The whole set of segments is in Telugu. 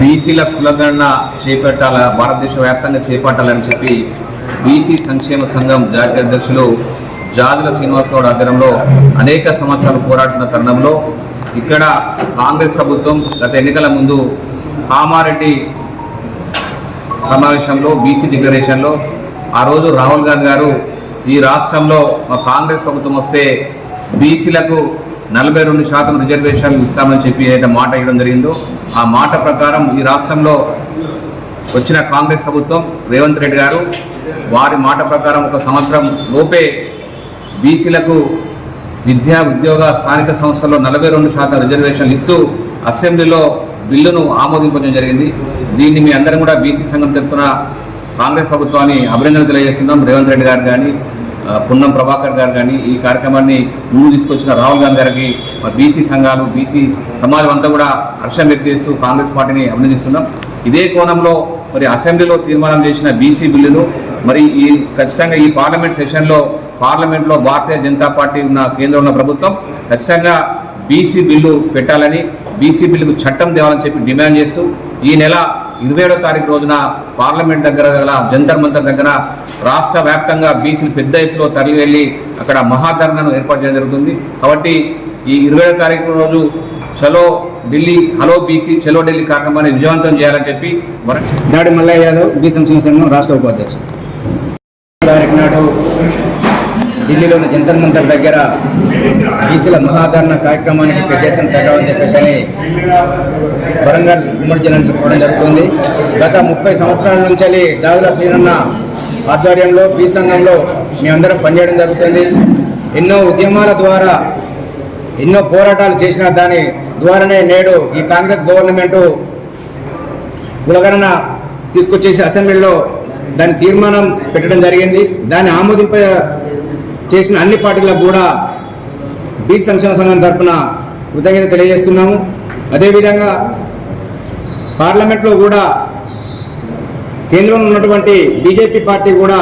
బీసీల కులగణన చేపట్టాల భారతదేశ వ్యాప్తంగా చేపట్టాలని చెప్పి బీసీ సంక్షేమ సంఘం జాతీయ అధ్యక్షులు జాదుల శ్రీనివాస్ గౌడ్ ఆధ్వర్యంలో అనేక సంవత్సరాలు పోరాడుతున్న తరుణంలో ఇక్కడ కాంగ్రెస్ ప్రభుత్వం గత ఎన్నికల ముందు కామారెడ్డి సమావేశంలో బీసీ డిక్లరేషన్లో ఆ రోజు రాహుల్ గాంధీ గారు ఈ రాష్ట్రంలో మా కాంగ్రెస్ ప్రభుత్వం వస్తే బీసీలకు 42% రిజర్వేషన్లు ఇస్తామని చెప్పి ఏదైతే మాట ఇవ్వడం జరిగిందో ఆ మాట ప్రకారం ఈ రాష్ట్రంలో వచ్చిన కాంగ్రెస్ ప్రభుత్వం రేవంత్ రెడ్డి గారు వారి మాట ప్రకారం 1 సంవత్సరం లోపే బీసీలకు విద్యా ఉద్యోగ స్థానిక సంస్థల్లో 42% రిజర్వేషన్లు ఇస్తూ అసెంబ్లీలో బిల్లును ఆమోదించడం జరిగింది. దీన్ని మీ అందరం కూడా బీసీ సంఘం తరఫున కాంగ్రెస్ ప్రభుత్వాన్ని అభినందనలు తెలియజేస్తున్నాం. రేవంత్ రెడ్డి గారు కానీ పున్నం ప్రభాకర్ గారు కానీ ఈ కార్యక్రమాన్ని ముందు తీసుకొచ్చిన రాహుల్ గాంధీ గారికి బీసీ సంఘాలు బీసీ సమాజం అంతా కూడా హర్షం వ్యక్తం చేస్తూ కాంగ్రెస్ పార్టీని అభినందిస్తున్నాం. ఇదే కోణంలో మరి అసెంబ్లీలో తీర్మానం చేసిన బీసీ బిల్లును మరి ఈ ఖచ్చితంగా ఈ పార్లమెంట్ సెషన్లో పార్లమెంట్లో భారతీయ జనతా పార్టీ ఉన్న కేంద్రంలో ఉన్న ప్రభుత్వం ఖచ్చితంగా బీసీ బిల్లు పెట్టాలని బీసీ బిల్లుకు చట్టం తేవాలని చెప్పి డిమాండ్ చేస్తూ ఈ నెల 27వ తారీఖు రోజున పార్లమెంట్ దగ్గర గల జంతర్ మంతర్ దగ్గర రాష్ట్ర వ్యాప్తంగా బీసీలు పెద్ద ఎత్తులో తరలి వెళ్ళి అక్కడ మహాధర్నాను ఏర్పాటు చేయడం జరుగుతుంది. కాబట్టి ఈ 27వ తారీఖు రోజు చలో ఢిల్లీ హలో బీసీ చలో ఢిల్లీ కార్యక్రమాన్ని విజయవంతం చేయాలని చెప్పి దాడి మల్లయ్య యాదవ్ బీసీ సంక్షేమ సంఘం రాష్ట్ర ఉపాధ్యక్షుడు. తారీఖు నాడు ఢిల్లీలోని జంతర్ మంతర్ దగ్గర బీసీల మహాధరణ కార్యక్రమానికి పెద్ద ఎత్తున తగ్గవని చెప్పేసి అని వరంగల్ ఉమ్మడి జిల్లాను చెప్పుకోవడం జరుగుతుంది. గత 30 సంవత్సరాల నుంచి జాదుల శ్రీనన్న ఆధ్వర్యంలో బీ సంఘంలో మేమందరం పనిచేయడం జరుగుతుంది. ఎన్నో ఉద్యమాల ద్వారా ఎన్నో పోరాటాలు చేసిన దాని ద్వారానే నేడు ఈ కాంగ్రెస్ గవర్నమెంటు కులగణన తీసుకొచ్చేసి అసెంబ్లీలో దాని తీర్మానం పెట్టడం జరిగింది. దాన్ని ఆమోదింప చేసిన అన్ని పార్టీలకు కూడా బీసీ సంక్షేమ సంఘం తరఫున కృతజ్ఞత తెలియజేస్తున్నాము. అదేవిధంగా పార్లమెంట్లో కూడా కేంద్రంలో ఉన్నటువంటి బీజేపీ పార్టీ కూడా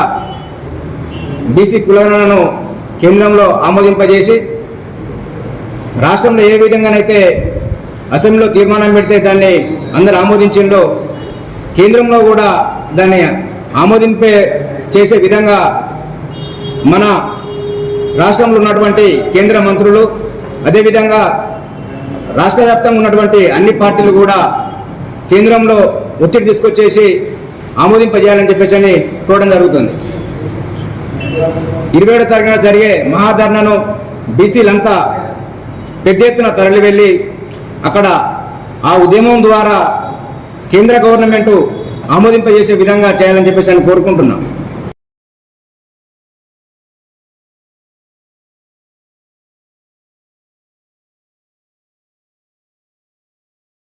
బీసీ కులగణనను కేంద్రంలో ఆమోదింపజేసి రాష్ట్రంలో ఏ విధంగానైతే అసెంబ్లీలో తీర్మానం పెడితే దాన్ని అందరు ఆమోదించిందో కేంద్రంలో కూడా దాన్ని ఆమోదింపే చేసే విధంగా మన రాష్ట్రంలో ఉన్నటువంటి కేంద్ర మంత్రులు అదేవిధంగా రాష్ట్ర వ్యాప్తంగా ఉన్నటువంటి అన్ని పార్టీలు కూడా కేంద్రంలో ఒత్తిడి తీసుకొచ్చేసి ఆమోదింపజేయాలని చెప్పేసి అని కోరడం జరుగుతుంది. 27వ తారీఖున జరిగే మహాధర్నాను బీసీలంతా పెద్ద ఎత్తున తరలి వెళ్ళి అక్కడ ఆ ఉద్యమం ద్వారా కేంద్ర గవర్నమెంటు ఆమోదింపజేసే విధంగా చేయాలని చెప్పేసి అని కోరుకుంటున్నాం.